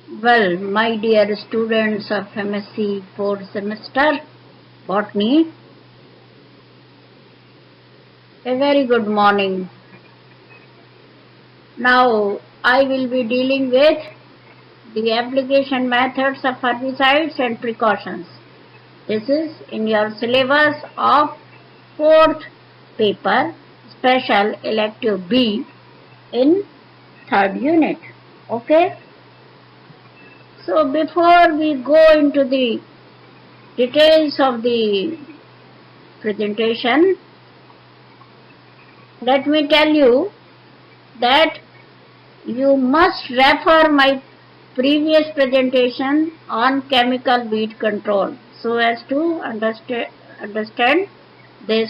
Well, my dear students of MSc 4th semester Botany, a very good morning. Now, I will be dealing with the application methods of herbicides and precautions. This is in your syllabus of 4th paper, special elective B in 3rd unit. Okay? So, before we go into the details of the presentation, let me tell you that you must refer my previous presentation on chemical weed control so as to understand this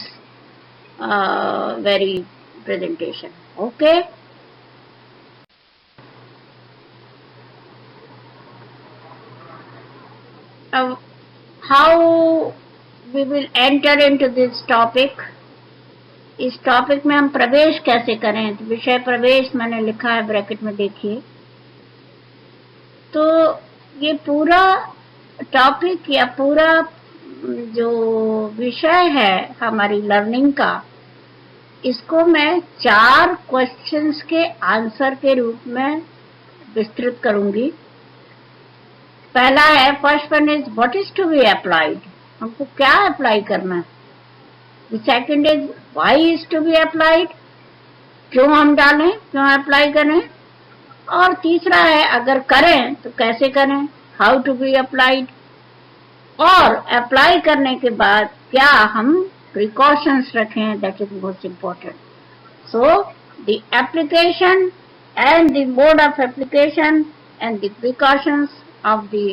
very presentation. Okay? How we will enter into this topic? इस topic में हम प्रवेश कैसे करें? तो विषय प्रवेश मैंने लिखा है ब्रैकेट में, देखिए। तो ये पूरा टॉपिक या पूरा जो विषय है हमारी लर्निंग का, इसको मैं 4 क्वेश्चंस के आंसर के रूप में विस्तृत करूंगी। पहला है, first one is what is to be applied, हमको क्या अप्लाई करना है। The second is why is to be applied, क्यों हम डालें, क्यों अप्लाई करें। और तीसरा है, अगर करें तो कैसे करें, हाउ टू बी अप्लाइड। और अप्लाई करने के बाद क्या हम प्रिकॉशंस रखें, that is most important. So the application and the mode of application and the precautions of the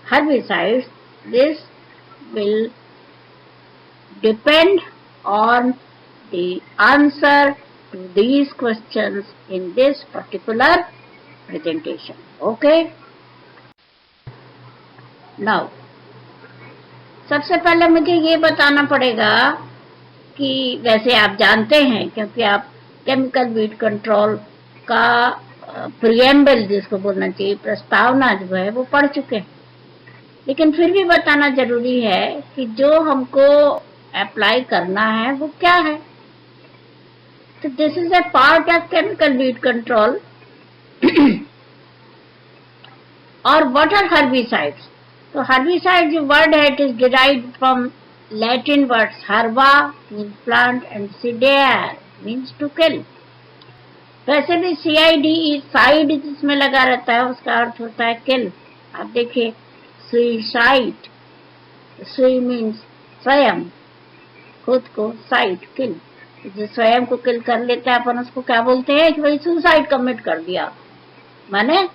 herbicides, this will depend on the answer to these questions in this particular presentation. Okay? Now, सबसे पहले मुझे ये बताना पड़ेगा कि वैसे आप जानते हैं, क्योंकि आप केमिकल वीड कंट्रोल का प्रिएम्बल जिसको बोलना चाहिए, प्रस्तावना जो है वो पढ़ चुके हैं, लेकिन फिर भी बताना जरूरी है कि जो हमको अप्लाई करना है वो क्या है। तो this is a part of chemical weed control. और व्हाट आर हर्बिसाइड्स? तो हर्बिसाइड जो वर्ड है, it is derived from Latin words herba means plant and caedere means to kill. वैसे भी CID साइड जिसमें लगा रहता है उसका अर्थ होता है किल। आप देखिए, सुइसाइड, सुई मीन्स स्वयं, खुद को, साइड किल, जो स्वयं को किल कर लेता है अपन उसको क्या बोलते हैं कि भाई सुसाइड कमिट कर दिया, माने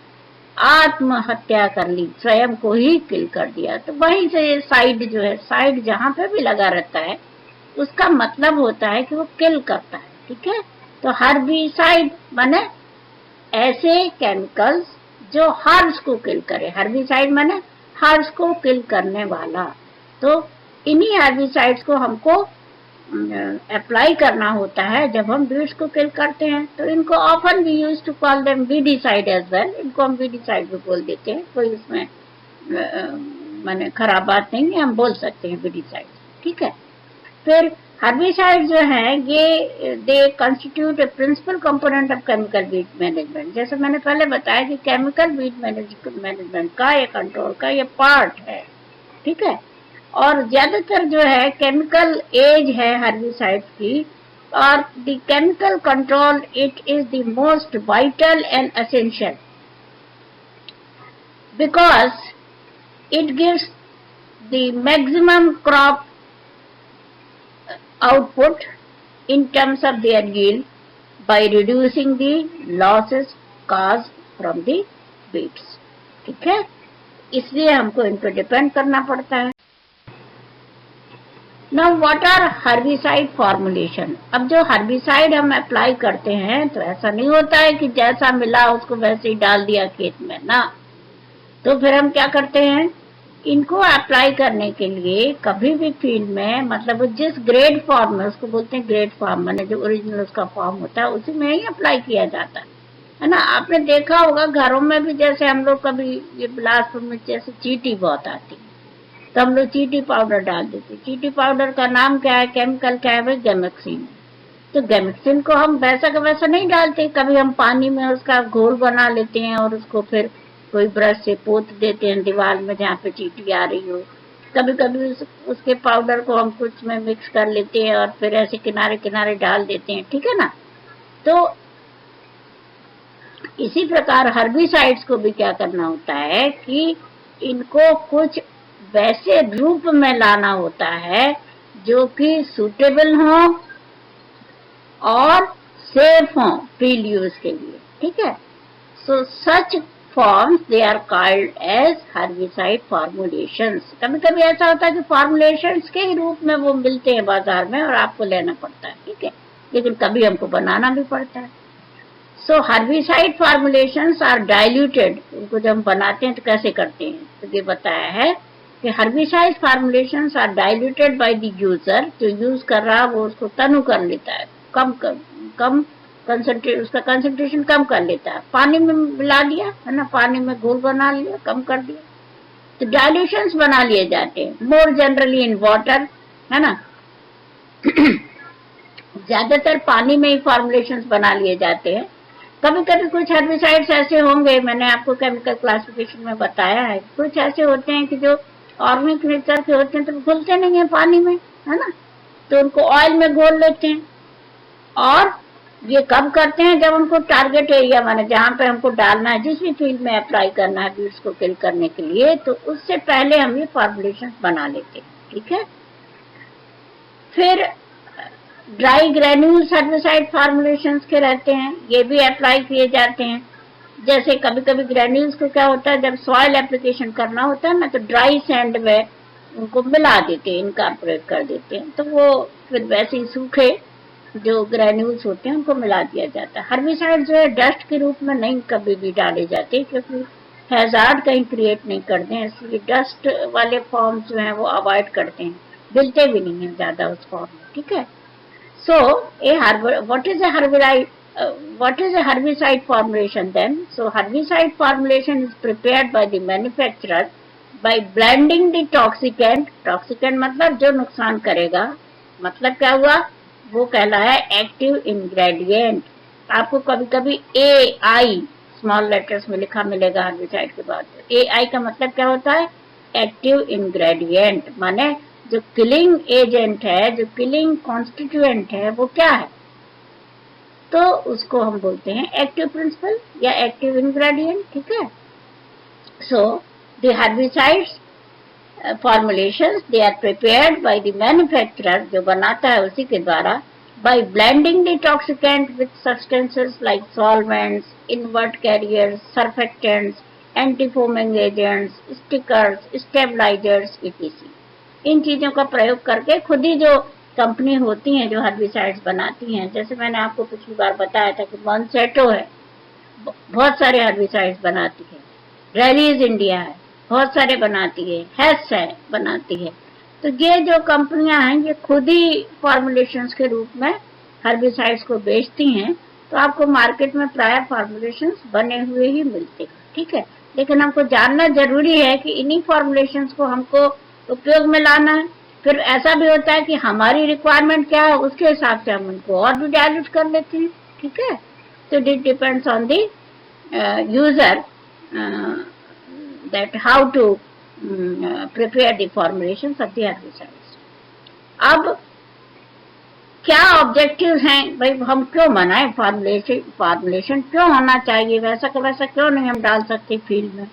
आत्महत्या कर ली, स्वयं को ही किल कर दिया। तो वहीं से साइड जो है, साइड जहां पे भी लगा रहता है उसका मतलब होता है कि वो किल करता है। ठीक है? तो हर्बिसाइड माने ऐसे केमिकल्स जो हर्ब्स को किल करे। हर्बिसाइड माने हर्ब्स को किल करने वाला। तो इन्हीं हर्बिसाइड्स को हमको अप्लाई करना होता है जब हम वीड्स को किल करते हैं। तो इनको often we use to call them weedicide as well. इनको हम वीडिसाइड भी बोल देते हैं, कोई इसमें माने खराब बात नहीं है, हम बोल सकते हैं वीडिसाइड। ठीक है? फिर हर्बिसाइड जो है ये they constitute a principal component of chemical weed management. जैसे मैंने पहले बताया कि केमिकल वीड मैनेजमेंट का या कंट्रोल का ये पार्ट है। ठीक है? और ज्यादातर जो है केमिकल एज है हर्बिसाइड की, और the chemical control it is the most vital and essential because it gives the maximum crop output in terms of their yield by reducing the losses caused from the weeds. ठीक है? इसलिए हमको इन पर depend करना पड़ता है। Now what are herbicide formulation? अब जो हर्बिसाइड हम अप्लाई करते हैं तो ऐसा नहीं होता है कि जैसा मिला उसको वैसे ही डाल दिया खेत में ना। तो फिर हम क्या करते हैं, इनको अप्लाई करने के लिए कभी भी फील्ड में, मतलब जिस ग्रेड फॉर्म में, उसको बोलते हैं ग्रेड फॉर्म, माने जो ओरिजिनल उसका फॉर्म होता है उसी में ही अप्लाई किया जाता है। है ना। आपने देखा होगा घरों में भी, जैसे हम लोग कभी ये बिलासपुर में जैसे चींटी बहुत आती है, तो हम लोग चींटी पाउडर डाल देते। चींटी पाउडर का नाम क्या है, केमिकल क्या है भाई, गैमेक्सिन। तो गैमेक्सिन को हम वैसा का वैसा नहीं डालते, कभी हम पानी में उसका घोल बना लेते हैं और उसको फिर कोई ब्रश से पोत देते हैं दीवार में जहाँ पे चींटी आ रही हो। कभी कभी उसके पाउडर को हम कुछ में मिक्स कर लेते हैं और फिर ऐसे किनारे किनारे डाल देते हैं, ठीक है ना। तो इसी प्रकार हर्बिसाइड्स को भी क्या करना होता है कि इनको कुछ वैसे रूप में लाना होता है जो कि सूटेबल हो और सेफ हो फील्ड यूज के लिए, ठीक है। So such forms they are called as herbicide formulations. कभी कभी ऐसा होता है कि फॉर्मुलेशंस के ही रूप में वो मिलते हैं बाजार में और आपको लेना पड़ता है, ठीक है, लेकिन कभी हमको बनाना भी पड़ता है। सो herbicide formulations are diluted। उनको जब हम बनाते हैं तो कैसे करते हैं, तो ये बताया है कि herbicide formulations are diluted by the user। जो यूज कर रहा है वो उसको तनु कर लेता है, कम उसका कंसंट्रेशन कम कर लेता है, पानी में मिला दिया है ना, पानी में घोल बना लिया, कम कर दिया, तो डाइल्यूशंस बना लिए जाते हैं। मोर जनरली इन वाटर, है ना ज्यादातर पानी में ही फॉर्मुलेशंस बना लिए जाते हैं। कभी कभी कुछ हर्बिसाइड्स ऐसे होंगे, मैंने आपको केमिकल क्लासिफिकेशन में बताया है, कुछ ऐसे होते हैं कि जो ऑर्गेनिक नेचर के होते हैं तो घुलते नहीं है पानी में, है ना, तो उनको ऑयल में घोल लेते हैं। और ये कब करते हैं, जब उनको टारगेट एरिया माने जहां पे हमको डालना है, जिस भी फील्ड में अप्लाई करना है वीड्स को किल करने के लिए, तो उससे पहले हम ये फॉर्मुलेशन बना लेते हैं, ठीक है। फिर ड्राई ग्रेन्यूल्स हर्बिसाइड फॉर्मुलेशंस के रहते हैं, ये भी अप्लाई किए जाते हैं। जैसे कभी कभी ग्रेन्यूल्स को क्या होता है, जब सॉइल एप्लीकेशन करना होता है ना, तो ड्राई सैंड में उनको मिला देते हैं, इनकॉर्पोरेट कर देते हैं, तो वो फिर वैसे ही सूखे जो ग्रेन्यूल्स होते हैं उनको मिला दिया जाता है। हर्बिसाइड जो है डस्ट के रूप में नहीं कभी भी डाले जाते, क्योंकि हैजार्ड कहीं क्रिएट नहीं करते हैं, इसलिए डस्ट वाले फॉर्म जो है वो अवॉइड करते हैं, मिलते भी नहीं है ज्यादा उस फॉर्म में, ठीक है। So, what is a herbicide formulation then? So, herbicide formulation is prepared by the manufacturer by blending the toxicant। toxicant मतलब जो नुकसान करेगा, मतलब क्या हुआ, वो कहलाया एक्टिव इंग्रेडिएंट। आपको कभी कभी AI स्मॉल लेटर्स में लिखा मिलेगा हर्बिसाइड के बाद। AI का मतलब क्या होता है, एक्टिव इंग्रेडिएंट, माने जो किलिंग एजेंट है, जो किलिंग कॉन्स्टिट्यूएंट है, वो क्या है, तो उसको हम बोलते हैं एक्टिव प्रिंसिपल या एक्टिव इंग्रेडिएंट, ठीक है। So the herbicides formulations they are prepared by the manufacturer, जो बनाता है उसी के द्वारा, by blending the toxicant with substances like solvents, inert carriers, surfactants, antifoaming agents, stickers, stabilizers etc। इन चीजों का प्रयोग करके खुद ही जो कंपनी होती हैं जो हर्बिसाइड्स बनाती हैं, जैसे मैंने आपको पिछली बार बताया था कि मॉन्सेटो है, बहुत सारे हर्बिसाइड्स बनाती है, रैलीज इंडिया है, बहुत सारे बनाती है, हेस है बनाती है। तो ये जो कंपनियां हैं ये खुद ही फॉर्मुलेशंस के रूप में हर्बिसाइड्स को बेचती हैं, तो आपको मार्केट में प्राय फॉर्मुलेशंस बने हुए ही मिलते हैं, ठीक है। लेकिन हमको जानना जरूरी है कि इन्हीं फॉर्मुलेशंस को हमको उपयोग में लाना है। फिर ऐसा भी होता है कि हमारी रिक्वायरमेंट क्या है उसके हिसाब से हम उनको और भी डायल्यूट कर लेते हैं, ठीक है। तो it depends on the user that how to prepare the formulations of the herbicides. अब क्या ऑब्जेक्टिव्स हैं भाई, हम क्यों बनाए फॉर्मुलेशन क्यों होना चाहिए, वैसा का वैसा क्यों नहीं हम डाल सकते फील्ड में,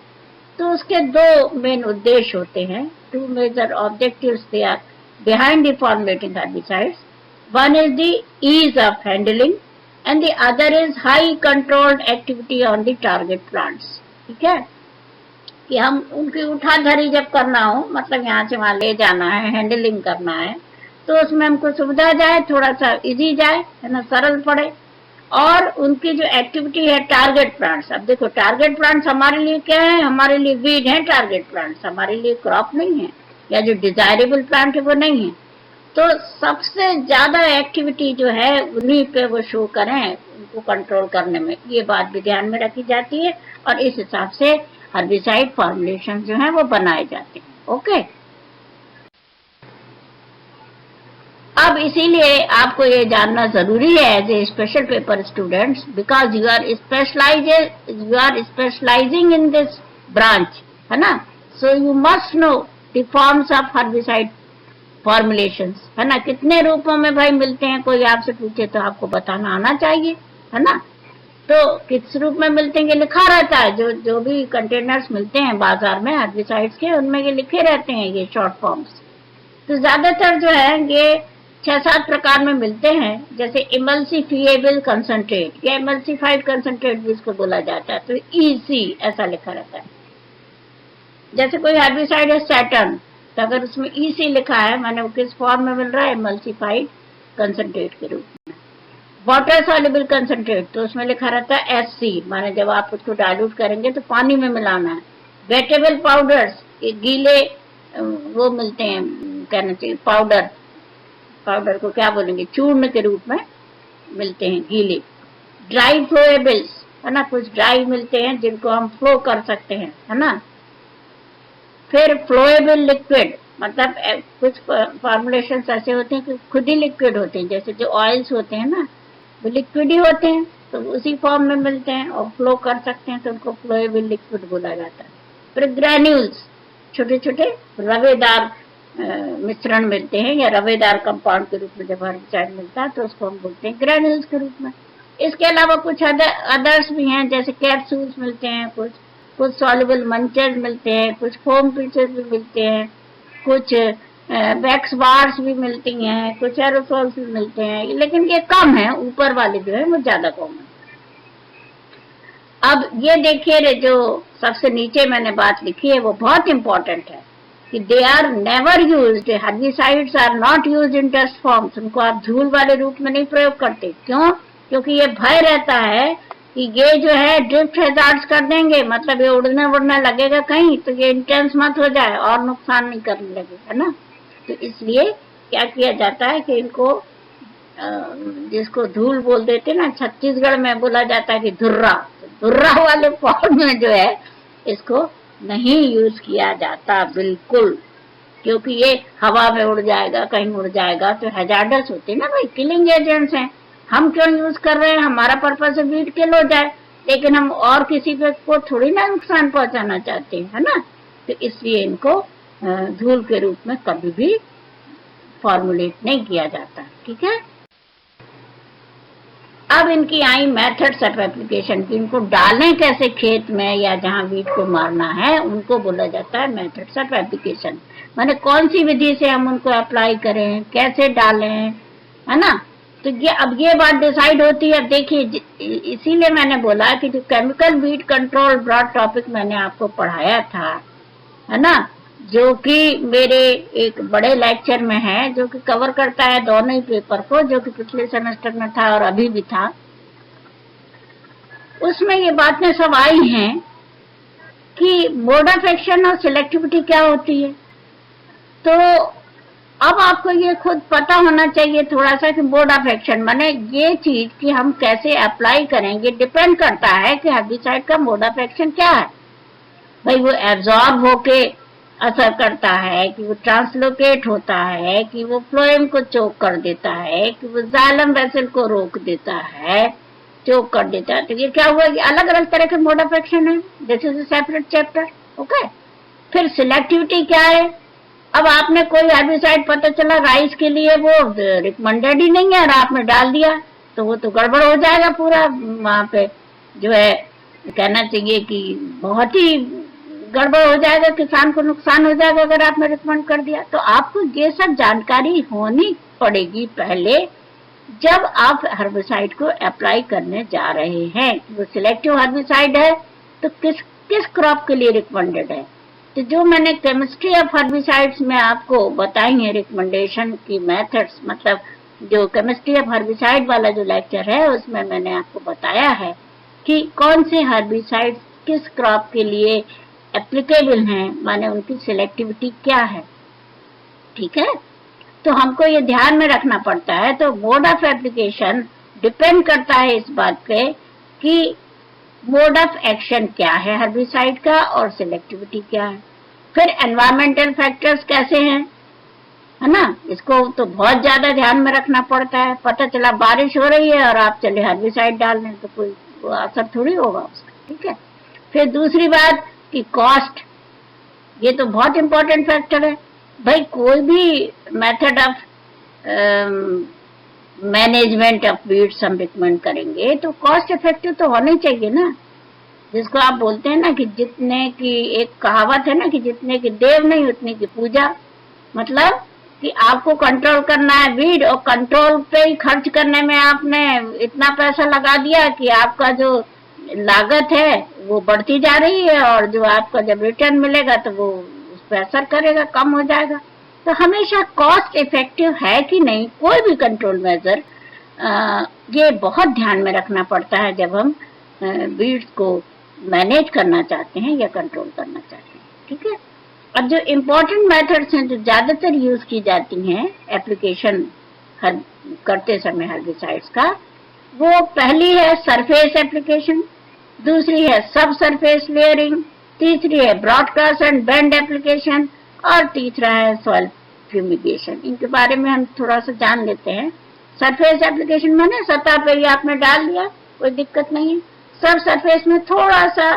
तो उसके दो मेन उद्देश्य होते हैं। Two major objectives they are behind the formulating herbicides. One is the ease of handling and the other is high controlled activity on the target plants, ठीक है, कि हम उनकी उठाधरी जब करना हो, मतलब यहाँ से वहां ले जाना है, हैंडलिंग करना है, तो उसमें हमको सुविधा जाए, थोड़ा सा इजी जाए, है ना, सरल पड़े, और उनकी जो एक्टिविटी है टारगेट प्लांट्स। अब देखो टारगेट प्लांट्स हमारे लिए क्या है, हमारे लिए वीड है, टारगेट प्लांट्स हमारे लिए क्रॉप नहीं है, या जो डिजायरेबल प्लांट है वो नहीं है। तो सबसे ज्यादा एक्टिविटी जो है उन्हीं पे वो शो करें, उनको को कंट्रोल करने में, ये बात भी ध्यान में रखी जाती है और इस हिसाब से हर्बिसाइड फॉर्मुलेशन जो है वो बनाए जाते हैं। ओके, अब इसीलिए आपको ये जानना जरूरी है as a special paper students, because you are specializing in this branch, है ना, so you must know the forms of herbicide formulations, है ना, कितने रूपों में भाई मिलते हैं, कोई आपसे पूछे तो आपको बताना आना चाहिए, है ना, तो किस रूप में मिलते हैं ये लिखा रहता है, जो भी कंटेनर्स मिलते हैं बाजार में हर्बिसाइड्स के, उनमें ये लिखे रहते हैं ये शॉर्ट फॉर्म्स। तो ज्यादातर जो है ये 6-7 प्रकार में मिलते हैं, जैसे इमल्सिफिएबल कंसंट्रेट या इमल्सिफाइड कंसंट्रेट जिसको बोला जाता है, तो ईसी ऐसा लिखा रहता है। जैसे कोई हर्बिसाइड है सैटर्न, तो अगर उसमें ईसी लिखा है माने वो किस फॉर्म में मिल रहा है, इमल्सिफाइड कंसंट्रेट के रूप में। वाटर सॉल्युबल कंसंट्रेट तो उसमें लिखा रहता है एससी, माने जब आप उसको डाइल्यूट करेंगे तो पानी में मिलाना है। वेटेबल पाउडर्स, ये गीले वो मिलते हैं, कहना चाहिए पाउडर को क्या बोलेंगे, चूर्ण के रूप में मिलते हैं गीले। ड्राई फ्लोएबल्स, है ना, कुछ ड्राई मिलते हैं जिनको हम फ्लो कर सकते हैं, है ना। फिर फ्लोएबल लिक्विड, मतलब कुछ फॉर्मुलेशन ऐसे होते हैं कि खुद ही लिक्विड होते हैं, जैसे जो ऑयल्स होते हैं ना वो लिक्विड ही होते हैं, तो उसी फॉर्म में मिलते हैं और फ्लो कर सकते हैं, तो उनको फ्लोएबल लिक्विड बोला जाता है। फिर ग्रैन्यूल्स, छोटे छोटे रवेदार मिश्रण मिलते हैं या रवेदार कंपाउंड के रूप में जब हर्बिसाइड मिलता है तो उसको हम बोलते हैं ग्रैन्यूल्स के रूप में। इसके अलावा कुछ अदर्स भी हैं, जैसे कैप्सूल्स मिलते हैं, कुछ सॉल्युबल मंचेस मिलते हैं, कुछ फोम पीसेस भी मिलते हैं, कुछ वैक्स बार्स भी मिलती हैं, कुछ एरोसोल्स भी मिलते हैं, लेकिन ये कम है, ऊपर वाले जो है वो ज्यादा कम है। अब ये देखिए जो सबसे नीचे मैंने बात लिखी है वो बहुत इंपॉर्टेंट है कि they are never used, herbicides are not used in test forms, उनको आप झूल वाले रूप में नहीं प्रयोग करते। क्यों? क्योंकि ये भय रहता है कि ये जो है ड्रिफ्ट हैजार्ड्स कर देंगे, मतलब ये उड़ने उड़ने लगेगा कहीं तो ये इंटेंस मत हो जाए और नुकसान नहीं करने लगे, है ना। तो इसलिए क्या किया जाता है कि इनको जिसको धूल बोल देते ना, छत्तीसगढ़ में बोला जाता है कि धुर्रा वाले फॉर्म में जो है इसको नहीं यूज किया जाता बिल्कुल, क्योंकि ये हवा में उड़ जाएगा, कहीं उड़ जाएगा तो हैजार्डस होते हैं ना भाई, किलिंग एजेंट्स हैं। हम क्यों यूज कर रहे हैं, हमारा पर्पस है वीट किल हो जाए, लेकिन हम और किसी पे को थोड़ी ना नुकसान पहुंचाना चाहते हैं, है ना। तो इसलिए इनको धूल के रूप में कभी भी फॉर्मुलेट नहीं किया जाता, ठीक है। अब इनकी आई मेथड्स ऑफ एप्लीकेशन की, इनको डालें कैसे खेत में या जहां वीट को मारना है, उनको बोला जाता है मेथड्स ऑफ एप्लीकेशन, माने कौन सी विधि से हम उनको अप्लाई करें, कैसे डालें, है ना। तो ये अब ये बात डिसाइड होती है। देखिए इसीलिए मैंने बोला कि जो chemical weed control broad topic मैंने आपको पढ़ाया था, है ना, जो कि मेरे एक बड़े लेक्चर में है, जो कि कवर करता है दोनों ही पेपर को, जो कि पिछले सेमेस्टर में था और अभी भी था, उसमें ये बातें सब आई हैं कि मोड ऑफ एक्शन और सिलेक्टिविटी क्या होती है। तो अब आपको ये खुद पता होना चाहिए थोड़ा सा कि मोड ऑफ एक्शन माने ये चीज कि हम कैसे अप्लाई करेंगे, डिपेंड करता है कि हर्बिसाइड का मोड ऑफ एक्शन क्या है। भाई वो एब्जॉर्ब होके असर करता है, कि वो ट्रांसलोकेट होता है, कि वो फ्लोएम को चोक कर देता है, कि वो जाइलम वेसल को रोक देता है, चोक कर देता है। तो ये क्या हुआ, ये अलग अलग तरह के मोड ऑफ एक्शन है, this is a separate chapter, okay. फिर सिलेक्टिविटी क्या है, अब आपने कोई हर्बिसाइड पता चला राइस के लिए वो रिकमेंडेड ही नहीं है और आपने डाल दिया तो वो तो गड़बड़ हो जाएगा पूरा, वहां पे जो है कहना चाहिए कि बहुत ही गड़बड़ हो जाएगा, किसान को नुकसान हो जाएगा अगर आपने रिकमेंड कर दिया। तो आपको ये सब जानकारी होनी पड़ेगी पहले जब आप हर्बिसाइड को अप्लाई करने जा रहे हैं। वो सिलेक्टिव हर्बिसाइड है तो किस क्रॉप के लिए रिकमेंडेड है। तो जो मैंने केमिस्ट्री ऑफ हर्बिसाइड्स में आपको बताई है रिकमेंडेशन की मेथड्स, मतलब जो केमिस्ट्री ऑफ हर्बिसाइड वाला जो लेक्चर है उसमें मैंने आपको बताया है कि कौन से हर्बिसाइड्स किस क्रॉप के लिए एप्लीकेबल हैं, माने उनकी सिलेक्टिविटी क्या है, ठीक है। तो हमको ये ध्यान में रखना पड़ता है। तो मोड ऑफ एप्लीकेशन डिपेंड करता है इस बात पे कि मोड ऑफ एक्शन क्या है हर्बिसाइड का और सिलेक्टिविटी क्या है। फिर एनवायरमेंटल फैक्टर्स कैसे हैं, है ना, इसको तो बहुत ज्यादा ध्यान में रखना पड़ता है। पता चला बारिश हो रही है और आप चले हर्बिसाइड डाल दें तो कोई असर थोड़ी होगा उसका, ठीक है। फिर दूसरी बात कि कॉस्ट, ये तो बहुत इंपॉर्टेंट फैक्टर है। भाई कोई भी method of management of weeds हम रिकमेंड करेंगे तो कॉस्ट इफेक्टिव तो होना ही चाहिए ना। जिसको आप बोलते हैं ना कि जितने की, एक कहावत है ना कि जितने की देव नहीं उतने की पूजा। मतलब कि आपको कंट्रोल करना है वीड और कंट्रोल पे ही खर्च करने में आपने इतना पैसा लगा दिया कि आपका जो लागत है वो बढ़ती जा रही है और जो आपका जब रिटर्न मिलेगा तो वो उस पर असर करेगा, कम हो जाएगा। तो हमेशा कॉस्ट इफेक्टिव है कि नहीं कोई भी कंट्रोल मेजर, ये बहुत ध्यान में रखना पड़ता है जब हम वीड्स को मैनेज करना चाहते हैं या कंट्रोल करना चाहते हैं, ठीक है। अब जो इम्पोर्टेंट मेथड्स हैं जो ज्यादातर यूज की जाती हैं एप्लीकेशन करते समय हर्बिसाइड्स का, वो पहली है सरफेस एप्लीकेशन, दूसरी है सब सरफेस लेयरिंग, तीसरी है ब्रॉडकास्ट एंड बेंड एप्लीकेशन और तीसरा है सॉइल फ्यूमिगेशन। इनके बारे में हम थोड़ा सा जान लेते हैं। सरफेस एप्लीकेशन माने सतह पे ही आपने डाल दिया, कोई दिक्कत नहीं है। सब सरफेस में थोड़ा सा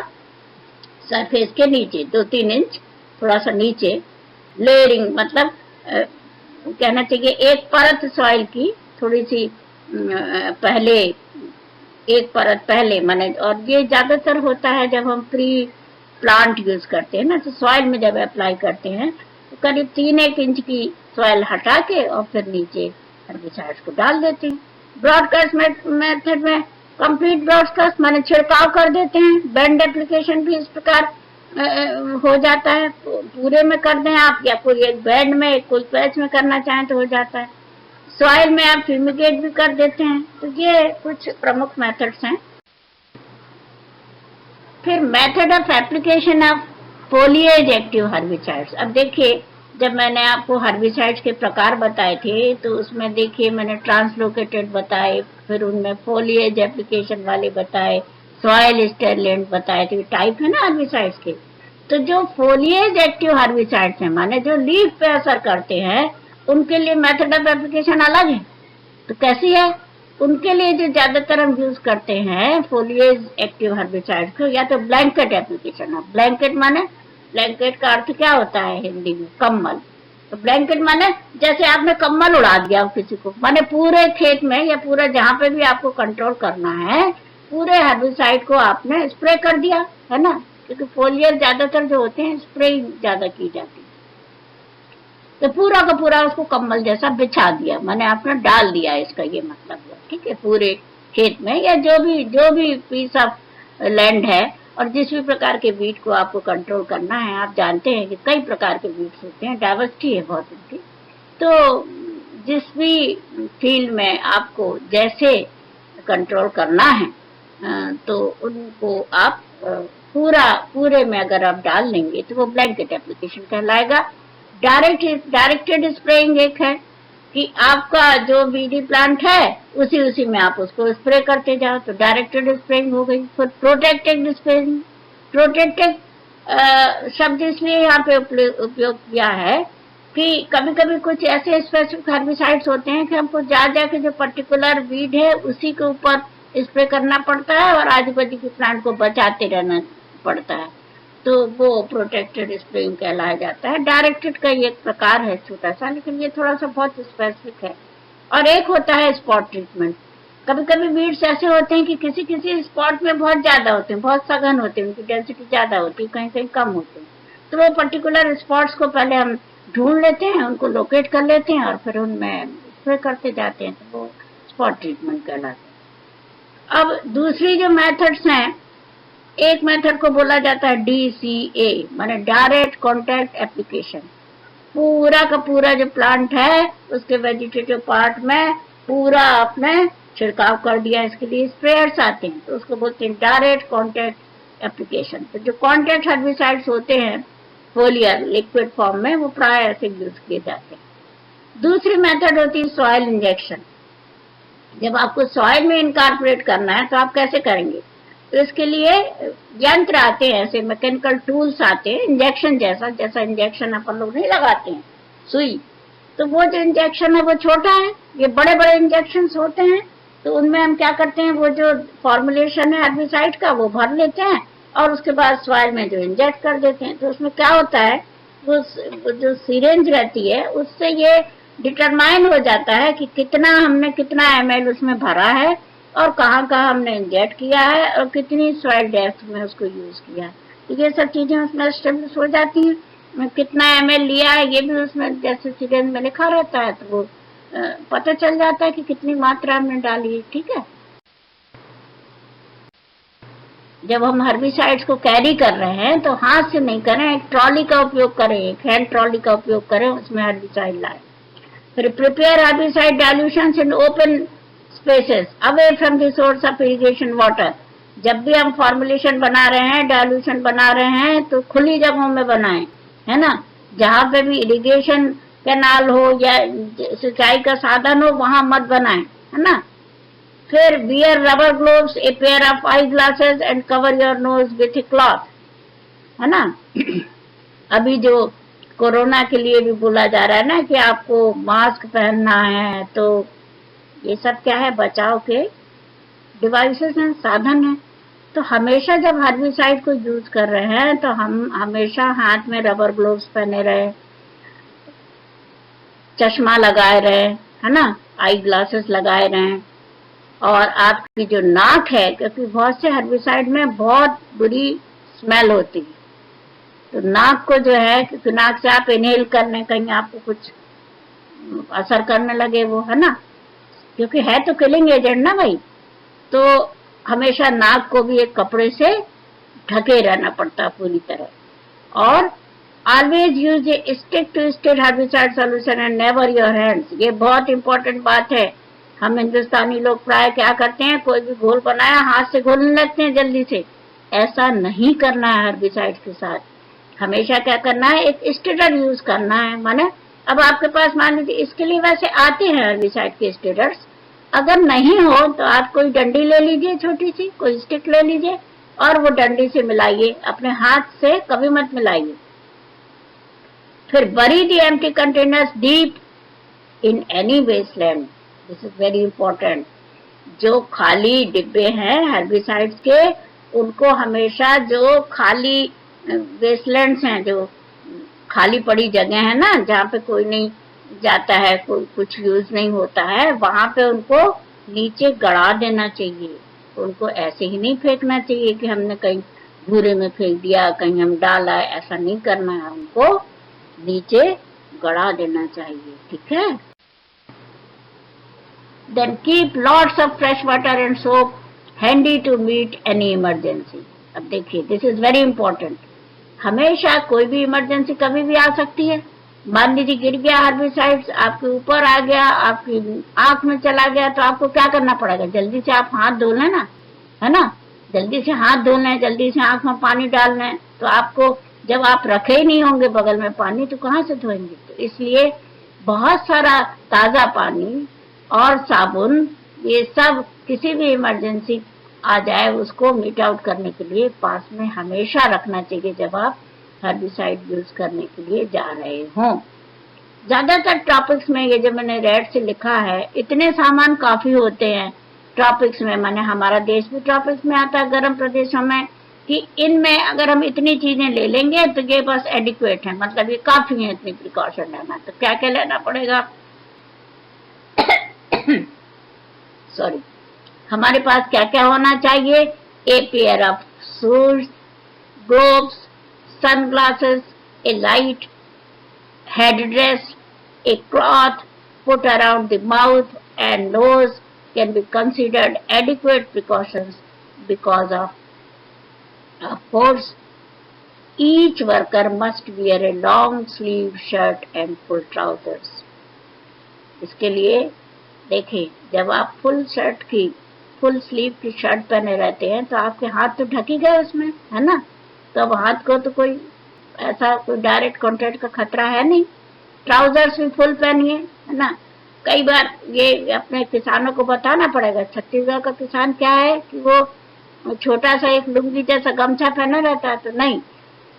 सरफेस के नीचे 2-3 इंच थोड़ा सा नीचे लेयरिंग, मतलब कहना चाहिए एक परत सॉइल की थोड़ी सी पहले, एक परत पहले माने। और ये ज्यादातर होता है जब हम प्री प्लांट यूज करते हैं ना, तो सॉइल में जब अप्लाई करते हैं तो करीब 3-1 इंच की सॉइल हटा के और फिर नीचे हर्बिसाइड्स को डाल देते हैं। ब्रॉडकास्ट मेथड में कंप्लीट ब्रॉडकास्ट माने छिड़काव कर देते हैं। बेंड एप्लीकेशन भी इस प्रकार हो जाता है, पूरे में कर दें आप या कोई एक बेंड में कोई पैच में करना चाहें तो हो जाता है। सॉइल में आप फ्यूमिगेट भी कर देते हैं। तो ये कुछ प्रमुख मेथड्स हैं। फिर method of application of foliage active herbicides. अब देखिए जब मैंने आपको हर्बिसाइड्स के प्रकार बताए थे तो उसमें देखिए मैंने ट्रांसलोकेटेड बताए, फिर उनमें फोलिएज एप्लीकेशन वाले बताए, सॉइल स्टेरलेंट बताए थे, टाइप है ना हर्बिसाइड्स के। तो जो फोलिएज एक्टिव हर्बिसाइड्स हैं माने जो लीफ पे असर करते हैं उनके लिए मेथड ऑफ एप्लीकेशन अलग है। तो कैसी है, उनके लिए जो ज्यादातर हम यूज करते हैं फोलिएज एक्टिव हर्बिसाइड्स को, या तो ब्लैंकेट एप्लीकेशन है। ब्लैंकेट माने, ब्लैंकेट का अर्थ क्या होता है हिंदी में, कम्बल। तो ब्लैंकेट माने जैसे आपने कम्बल उड़ा दिया किसी को, माने पूरे खेत में या पूरा जहां पे भी आपको कंट्रोल करना है पूरे हर्बिसाइड को आपने स्प्रे कर दिया, है ना, क्योंकि फोलियर ज्यादातर जो होते हैं स्प्रे ज्यादा की जाती है। तो पूरा का पूरा उसको कम्बल जैसा बिछा दिया, माने आपने डाल दिया, इसका ये मतलब है, ठीक है, पूरे खेत में या जो भी पीस ऑफ लैंड है। और जिस भी प्रकार के वीड को आपको कंट्रोल करना है, आप जानते हैं कि कई प्रकार के वीड्स होते हैं, डाइवर्सिटी है बहुत उनकी। तो जिस भी फील्ड में आपको जैसे कंट्रोल करना है तो उनको आप पूरे में अगर आप डाल लेंगे तो वो ब्लैंकेट एप्लीकेशन कहलाएगा। डायरेक्टेड स्प्रेइंग एक है कि आपका जो बीडी प्लांट है उसी में आप उसको स्प्रे करते जाओ, तो डायरेक्टेड स्प्रेइंग हो गई। फिर प्रोटेक्टेड स्प्रेइंग, प्रोटेक्टेड शब्द इसलिए यहाँ पे उपयोग किया है कि कभी कभी कुछ ऐसे स्पेसिफिक हर्बिसाइड्स होते हैं कि हमको जाके जो पर्टिकुलर वीड है उसी के ऊपर स्प्रे करना पड़ता है और आजू बाजू के प्लांट को बचाते रहना पड़ता है, तो वो प्रोटेक्टेड स्प्रेइंग कहलाया जाता है। डायरेक्टेड का ये एक प्रकार है छोटा सा, लेकिन ये थोड़ा सा बहुत स्पेसिफिक है। और एक होता है स्पॉट ट्रीटमेंट। कभी कभी वीड्स ऐसे होते हैं कि किसी स्पॉट में बहुत ज्यादा होते हैं, बहुत सघन होते हैं, उनकी डेंसिटी ज्यादा होती है, कहीं कहीं कम होते हैं। तो वो पर्टिकुलर स्पॉट्स को पहले हम ढूंढ लेते हैं, उनको लोकेट कर लेते हैं और फिर उनमें स्प्रे करते जाते हैं, तो वो स्पॉट ट्रीटमेंट कहलाता है। अब दूसरी जो मेथड्स हैं, एक मेथड को बोला जाता है DCA माने डायरेक्ट कॉन्टैक्ट एप्लीकेशन। पूरा का पूरा जो प्लांट है उसके वेजिटेटिव पार्ट में पूरा आपने छिड़काव कर दिया, इसके लिए स्प्रेयर्स आते हैं, तो उसको बोलते हैं डायरेक्ट कॉन्टैक्ट एप्लीकेशन। तो जो कॉन्टैक्ट हर्बिसाइड्स होते हैं फोलियर लिक्विड फॉर्म में वो प्राय ऐसे यूज किए जाते हैं। दूसरी मेथड होती है सॉइल इंजेक्शन। जब आपको सॉइल में इनकॉर्पोरेट करना है तो आप कैसे करेंगे? तो इसके लिए यंत्र आते हैं, ऐसे मैकेनिकल टूल्स आते हैं, इंजेक्शन जैसा इंजेक्शन अपन लोग नहीं लगाते हैं सुई, तो वो जो इंजेक्शन है वो छोटा है, ये बड़े बड़े इंजेक्शन होते हैं। तो उनमें हम क्या करते हैं, वो जो फॉर्मुलेशन है हर्बिसाइड का वो भर लेते हैं और उसके बाद सॉइल में जो इंजेक्ट कर देते हैं। तो उसमें क्या होता है, वो जो सिरेंज रहती है उससे ये डिटरमाइन हो जाता है कि कितना ml उसमें भरा है और कहाँ कहाँ हमने इंजेक्ट किया है और कितनी सॉइल डेप्थ में उसको यूज किया है। तो ये सब चीजें उसमें एस्टेब्लिश हो जाती हैं। कितना ml लिया है ये भी उसमें जैसे सिरेंज में लिखा रहता है, तो वो पता चल जाता है कि कितनी मात्रा हमने डाली है। ठीक है, जब हम हर्बिसाइड्स को कैरी कर रहे हैं तो हाथ से नहीं करें, एक ट्रॉली का उपयोग करें, एक हैंड ट्रॉली का उपयोग करें, उसमें हर्बिसाइड लाएं। फिर prepare herbicide dilutions in open spaces away from the source of irrigation water. जब भी हम फॉर्मुलेशन बना रहे हैं, डाइल्यूशन बना रहे हैं, तो खुली जगहों में बनाएं, है ना, जहां पे भी इरिगेशन कैनाल हो या सिंचाई का साधन हो वहां मत बनाएं, है ना। फिर wear rubber gloves, a pair of eye glasses and cover your nose with A cloth, है ना। अभी जो कोरोना के लिए भी बोला जा रहा है ना कि आपको मास्क पहनना है, तो ये सब क्या है, बचाव के डिवाइसेस हैं, साधन है। तो हमेशा जब हर्बिसाइड को यूज कर रहे हैं तो हम हमेशा हाथ में रबर ग्लोव्स पहने रहे, चश्मा लगाए रहे, है ना, आई ग्लासेस लगाए रहे। और आपकी जो नाक है, क्योंकि बहुत से हर्बिसाइड में बहुत बुरी स्मेल होती है, तो नाक को जो है, क्योंकि नाक से आप इनहेल करने, कहीं आपको कुछ असर करने लगे वो, है ना, क्योंकि है तो किलिंग एजेंट ना भाई, तो हमेशा नाक को भी एक कपड़े से ढके रहना पड़ता पूरी तरह। और always use a stick to stick herbicide solution and never your hands. ये बहुत इंपॉर्टेंट बात है। हम हिंदुस्तानी लोग प्राय क्या करते हैं, कोई भी घोल बनाया हाथ से घोलने लगते हैं जल्दी से। ऐसा नहीं करना है हर्बिसाइड के साथ। हमेशा क्या करना है, एक स्टेटर यूज करना है। माने अब आपके पास मान लीजिए, इसके लिए वैसे आते हैं हर्बिसाइड के स्टेटर्स, अगर नहीं हो तो आप कोई डंडी ले लीजिए, छोटी सी कोई स्टिक ले लीजिए और वो डंडी से मिलाइए, अपने हाथ से कभी मत मिलाइए। फिर bury the empty containers deep in any wasteland. This is very important. जो खाली डिब्बे हैं हर्बिसाइड्स के, उनको हमेशा जो खाली वेस्टलैंड्स हैं, जो खाली पड़ी जगह है ना, जहाँ पे कोई नहीं जाता है, कोई कुछ यूज नहीं होता है, वहां पे उनको नीचे गड़ा देना चाहिए। उनको ऐसे ही नहीं फेंकना चाहिए कि हमने कहीं भूरे में फेंक दिया, कहीं हम डाला, ऐसा नहीं करना है, उनको नीचे गड़ा देना चाहिए। ठीक है, then keep lots of fresh water and soap handy to meet any emergency. अब देखिए, दिस इज वेरी इंपॉर्टेंट। हमेशा कोई भी इमरजेंसी कभी भी आ सकती है। मान लीजिए गिर गया हर्बिसाइड्स, आपके ऊपर आ गया, आपकी आंख में चला गया, तो आपको क्या करना पड़ेगा, जल्दी से आप हाथ धो लें ना, है ना, जल्दी से हाथ धो लें, जल्दी से आंख में पानी डाल लें। तो आपको जब आप रखे ही नहीं होंगे बगल में पानी, तो कहाँ से धोएंगे। तो इसलिए बहुत सारा ताजा पानी और साबुन, ये सब किसी भी इमरजेंसी आ जाए उसको मीट आउट करने के लिए पास में हमेशा रखना चाहिए जब आप हर्बिसाइड यूज करने के लिए जा रहे हों। ज्यादातर ट्रॉपिक्स में, ये जो मैंने रेड से लिखा है, इतने सामान काफी होते हैं ट्रॉपिक्स में, माने हमारा देश भी ट्रॉपिक्स में आता है, गर्म प्रदेशों में, कि इनमें अगर हम इतनी चीजें ले लेंगे तो ये बस एडिक्वेट है, मतलब ये काफी है इतनी प्रिकॉशन लेना। तो क्या क्या लेना पड़ेगा सॉरी, हमारे पास क्या क्या होना चाहिए, a pair of shoes, gloves, sunglasses, a light headdress, a cloth put around the mouth and nose can be considered adequate precautions because of course each worker must wear a long sleeve shirt and full trousers. इसके लिए देखें, जब आप full sleeve की shirt पहने रहते हैं तो आपके हाथ तो ढक ही गए उसमें, है ना, तो अब हाथ को तो कोई ऐसा कोई डायरेक्ट कांटेक्ट का खतरा है नहीं। ट्राउजर्स भी फुल पहनिए, है ना, कई बार ये अपने किसानों को बताना पड़ेगा। छत्तीसगढ़ का किसान क्या है कि वो छोटा सा एक लुंगी जैसा गमछा पहना रहता है, तो नहीं,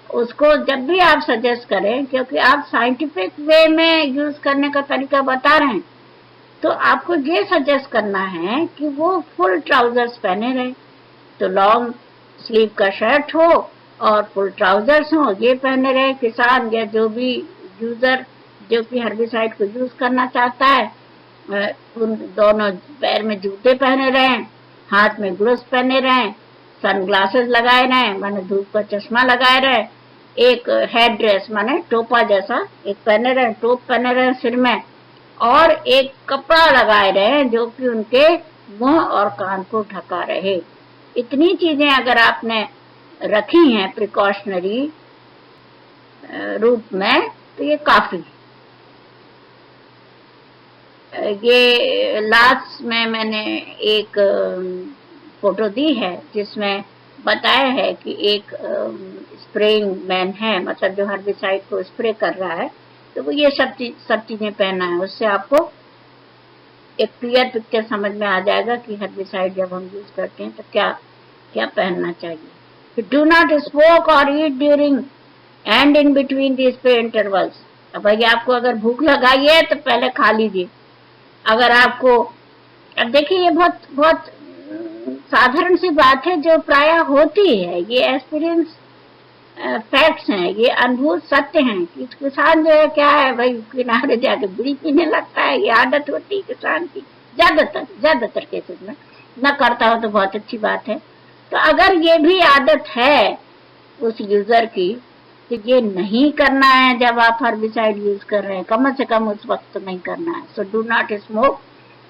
उसको जब भी आप सजेस्ट करें, क्योंकि आप साइंटिफिक वे में यूज करने का तरीका बता रहे हैं, तो आपको ये सजेस्ट करना है कि वो फुल ट्राउजर्स पहने रहे। तो लॉन्ग स्लीव का शर्ट हो और फुल ट्राउजर्स हो, ये पहने रहे किसान या जो भी यूजर जो कि हर्बिसाइड को यूज करना चाहता है। उन दोनों पैर में जूते पहने रहे, हाथ में ग्लव्स पहने रहे, सनग्लासेस लगाए रहे, माने धूप का चश्मा लगाए रहे, एक हेड ड्रेस माने टोपा जैसा एक पहने रहे, टोप पहने रहे सिर में, और एक कपड़ा लगाए रहे जो कि उनके मुंह और कान को ढका रहे। इतनी चीजें अगर आपने रखी हैं प्रिकॉशनरी रूप में, तो ये काफी। ये लास्ट में मैंने एक फोटो दी है जिसमें बताया है कि एक स्प्रेइंग मैन है, मतलब जो हर्बिसाइड को स्प्रे कर रहा है, तो वो ये सब चीजें पहना है। उससे आपको एक क्लियर पिक्चर समझ में आ जाएगा कि हर्बिसाइड जब हम यूज करते हैं तो क्या क्या पहनना चाहिए। डू नॉट स्मोक और eat during and in between the spray intervals. अब भाई आपको अगर भूख लगाई है तो पहले खा लीजिए। अगर आपको, अब देखिए ये बहुत बहुत साधारण सी बात है जो प्राय होती है, ये एक्सपीरियंस फैक्ट्स हैं, ये अनुभूत सत्य हैं कि किसान जो है क्या है भाई, किनारे जाके बीड़ी पीने लगता है, ये आदत होती है किसान की ज्यादातर केसेस में। न करता हो तो बहुत अच्छी बात है। तो अगर ये भी आदत है उस यूजर की, तो ये नहीं करना है जब आप हर्बिसाइड यूज कर रहे हैं, कम से कम उस वक्त तो नहीं करना है। So do not smoke.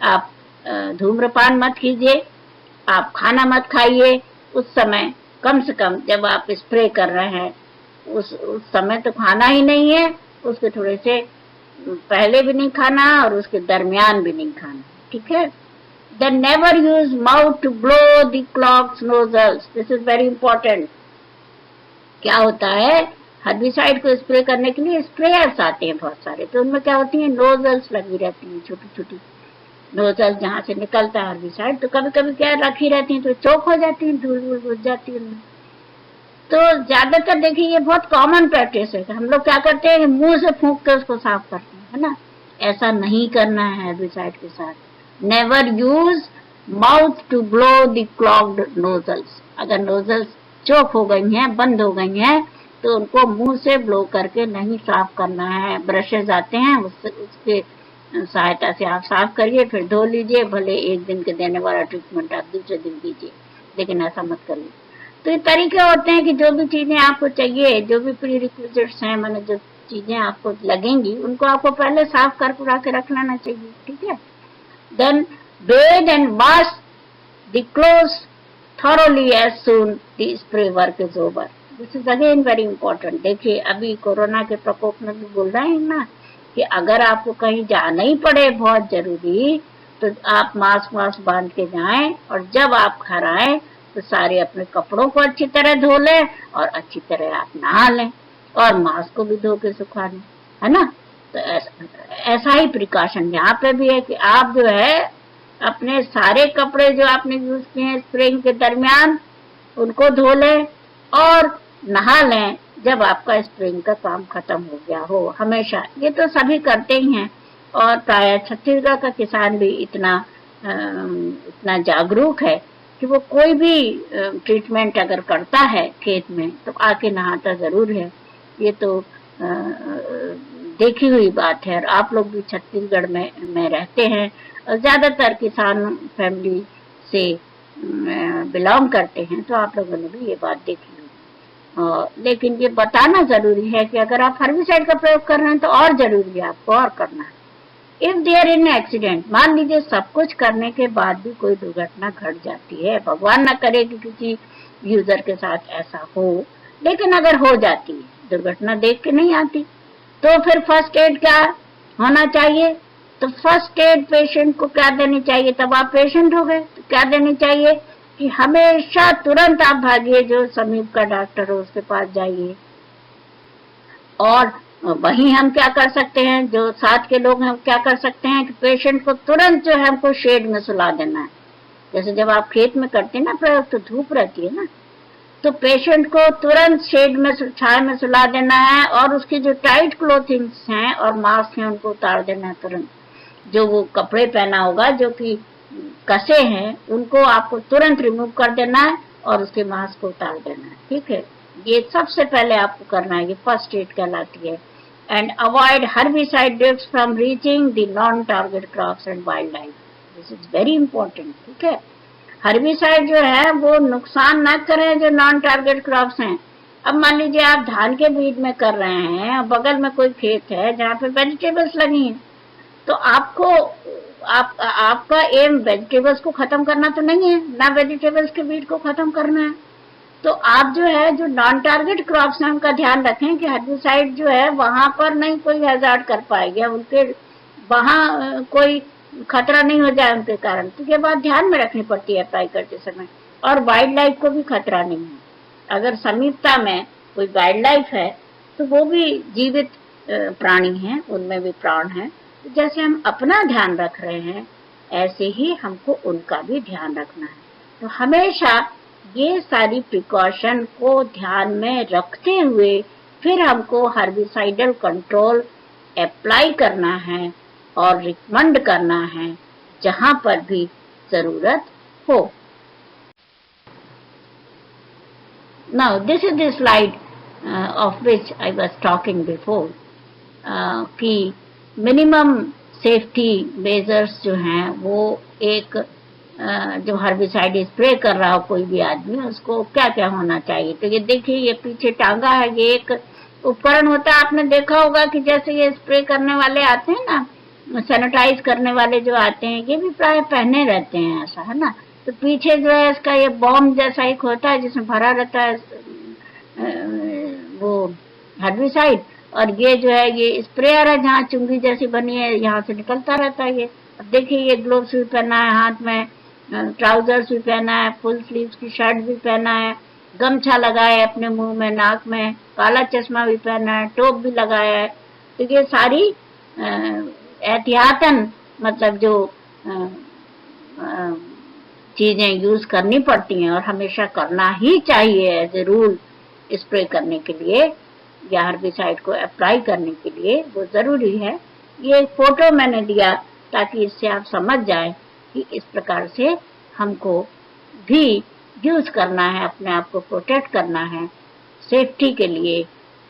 आप धूम्रपान मत कीजिए, आप खाना मत खाइए उस समय, कम से कम जब आप स्प्रे कर रहे हैं उस समय तो खाना ही नहीं है, उसके थोड़े से पहले भी नहीं खाना और उसके दरमियान भी नहीं खाना, ठीक है। Then never use mouth to blow the clogged nostrils. This is very important. क्या होता है, हर्बिसाइड को स्प्रे करने के लिए स्प्रेयर्स आते हैं बहुत सारे, तो उनमें क्या होती है, नोजल्स लगी रहती हैं, छोटी छोटी नोजल्स जहाँ से निकलता है हर्बिसाइड, तो कभी कभी क्या रखी रहती है तो चौक हो जाती है, धूल वूल घुस जाती है उनमें। तो ज्यादातर देखिए ये बहुत कॉमन प्रैक्टिस है, हम लोग क्या करते हैं मुंह से फूंक के उसको साफ करते हैं, है ना। ऐसा नहीं करना है हर्बिसाइड के साथ। Never use mouth to blow the clogged nozzles. अगर नोजल्स चौक हो गई हैं, बंद हो गई हैं, तो उनको मुंह से ब्लो करके नहीं साफ करना है। ब्रशेज आते हैं, उसके सहायता से आप साफ करिए, फिर धो लीजिए। भले एक दिन के देने वाला ट्रीटमेंट आप दूसरे दिन दीजिए, लेकिन ऐसा मत करिए। तो ये तरीके होते हैं कि जो भी चीजें आपको चाहिए, जो भी प्री रिक्विजिट्स हैं, मैंने जो चीजें आपको लगेंगी उनको आपको पहले साफ कर पुरा के रख लेना चाहिए, ठीक है। Then bathe and wash the clothes thoroughly as soon the spray work is over. This is again very important. देखिए अभी कोरोना के प्रकोप में भी बोल रहे हैं ना कि अगर आपको कहीं जाना ही पड़े बहुत जरूरी, तो आप मास्क बांध के जाएं, और जब आप घर आए तो सारे अपने कपड़ों को अच्छी तरह धो लें और अच्छी तरह आप नहा लें और मास्क को भी धो के सुखा लें, है ना। तो ऐसा ही प्रिकॉशन यहाँ पे भी है कि आप जो है अपने सारे कपड़े जो आपने यूज किए हैं स्प्रेइंग के दरमियान उनको धो लें और नहा लें जब आपका स्प्रेइंग का काम खत्म हो गया हो। हमेशा ये तो सभी करते ही हैं, और प्राय छत्तीसगढ़ का किसान भी इतना जागरूक है कि वो कोई भी ट्रीटमेंट अगर करता है खेत में तो आके नहाता जरूर है। ये तो देखी हुई बात है। और आप लोग भी छत्तीसगढ़ में रहते हैं और ज्यादातर किसान फैमिली से बिलोंग करते हैं, तो आप लोगों ने भी ये बात देखी होगी। लेकिन ये बताना जरूरी है कि अगर आप हर्बिसाइड का प्रयोग कर रहे हैं तो और जरूरी है आपको और करना है। इफ देयर इन एक्सीडेंट, मान लीजिए सब कुछ करने के बाद भी कोई दुर्घटना घट जाती है, भगवान न करे कि किसी यूजर के साथ ऐसा हो, लेकिन अगर हो जाती है, दुर्घटना देख के नहीं आती, तो फिर फर्स्ट एड क्या होना चाहिए। तो फर्स्ट एड पेशेंट को क्या देनी चाहिए, तब आप पेशेंट हो गए तो क्या देनी चाहिए कि हमेशा तुरंत आप भागिए, जो समीप का डॉक्टर हो उसके पास जाइए और वहीं हम क्या कर सकते हैं, जो साथ के लोग हम क्या कर सकते हैं कि पेशेंट को तुरंत जो है हमको शेड में सुला देना है। जैसे जब आप खेत में करते हैं ना प्रयोग, तो धूप रहती है ना, तो पेशेंट को तुरंत शेड में छाया में सुला देना है, और उसकी जो टाइट क्लोथिंग्स हैं और मास्क हैं उनको उतार देना है तुरंत। जो वो कपड़े पहना होगा जो कि कसे हैं उनको आपको तुरंत रिमूव कर देना है और उसके मास्क को उतार देना है, ठीक है। ये सबसे पहले आपको करना है, ये फर्स्ट एड कहलाती है। And avoid herbicide drift from reaching the non target crops and wild life, this is very important, ठीक है। हर्बिसाइड जो है वो नुकसान ना करें जो नॉन टारगेट क्रॉप्स हैं। अब मान लीजिए आप धान के बीज में कर रहे हैं और बगल में कोई खेत है जहाँ पे वेजिटेबल्स लगी हैं, तो आपको आपका एम वेजिटेबल्स को खत्म करना तो नहीं है ना, वेजिटेबल्स के बीज को खत्म करना है। तो आप जो है जो नॉन टारगेट क्रॉप्स हैं उनका ध्यान रखें कि हर्बिसाइड जो है वहां पर नहीं कोई हैजार्ड कर पाएगा, उनके वहां कोई खतरा नहीं हो जाए उनके कारण, तो ये बात ध्यान में रखनी पड़ती है अप्लाई करते समय। और वाइल्ड लाइफ को भी खतरा नहीं है, अगर समीपता में कोई वाइल्ड लाइफ है तो वो भी जीवित प्राणी हैं, उनमें भी प्राण है। तो जैसे हम अपना ध्यान रख रहे हैं ऐसे ही हमको उनका भी ध्यान रखना है। तो हमेशा ये सारी प्रिकॉशन को ध्यान में रखते हुए फिर हमको हर्बिसाइडल कंट्रोल अप्लाई करना है और रिकमेंड करना है जहां पर भी जरूरत हो। Now this is the slide of which I was talking before, कि मिनिमम सेफ्टी मेजर्स जो हैं वो एक जो हर्बिसाइड स्प्रे कर रहा हो कोई भी आदमी, उसको क्या क्या होना चाहिए। तो ये देखिए, ये पीछे टांगा है, ये एक उपकरण होता है, आपने देखा होगा कि जैसे ये स्प्रे करने वाले आते हैं ना, सैनिटाइज करने वाले जो आते हैं, ये भी प्राय पहने रहते हैं, ऐसा है ना। तो पीछे जो है इसका ये बॉम्ब जैसा एक होता है जिसमें भरा रहता है वो हर्बिसाइड, और ये जो है ये स्प्रेयर है जहाँ चुंगी जैसी बनी है, यहाँ से निकलता रहता है ये। अब देखिए ये ग्लोव्स भी पहना है हाथ में, ट्राउजर्स भी पहना है, फुल स्लीव्स की शर्ट भी पहना है, गमछा लगाया है अपने मुंह में नाक में, काला चश्मा भी पहना है, टोप भी लगाया है। तो ये सारी एहतियातन मतलब जो चीजें यूज करनी पड़ती हैं और हमेशा करना ही चाहिए एज ए रूल स्प्रे करने के लिए या हर्बिसाइड को अप्लाई करने के लिए, वो जरूरी है। ये फोटो मैंने दिया ताकि इससे आप समझ जाएं कि इस प्रकार से हमको भी यूज करना है, अपने आप को प्रोटेक्ट करना है सेफ्टी के लिए।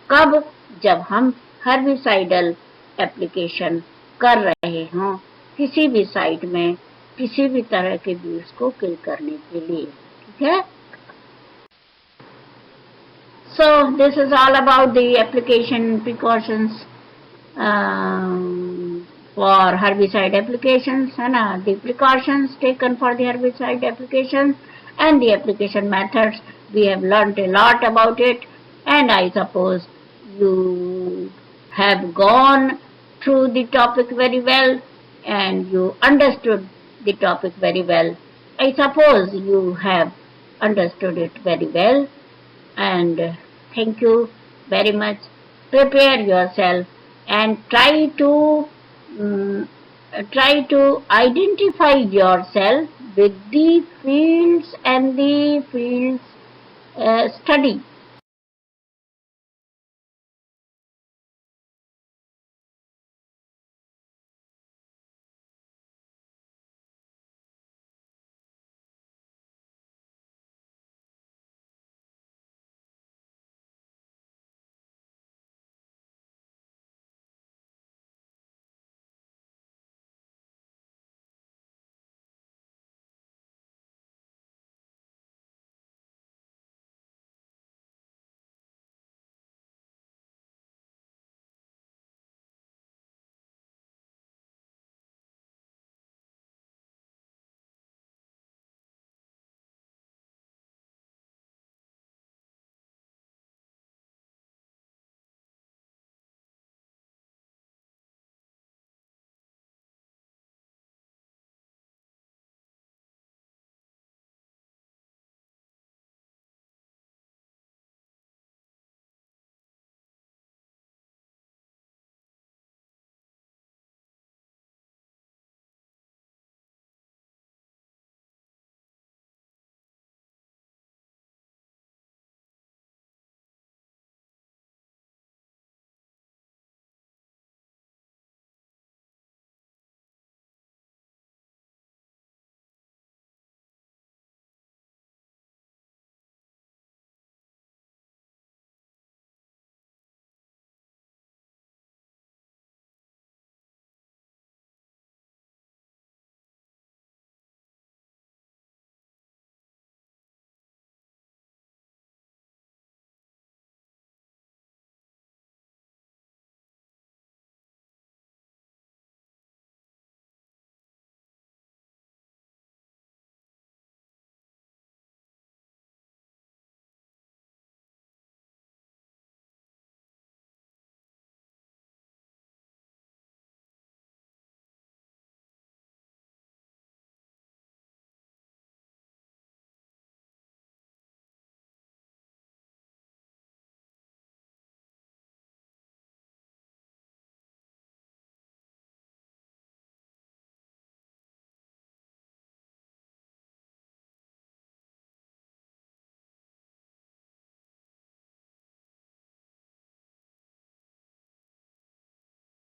कब? जब हम हर्बिसाइडल एप्लीकेशन कर रहे हों किसी भी साइट में किसी भी तरह के बीज को किल करने के लिए, ठीक है। So this is all about the application precautions for herbicide applications, है ना, the precautions taken for the herbicide applications and the application methods. We have learnt a lot about it, and I suppose you have gone through the topic very well and you understood the topic very well. I suppose you have understood it very well, and thank you very much. Prepare yourself and try to identify yourself with the fields and the fields study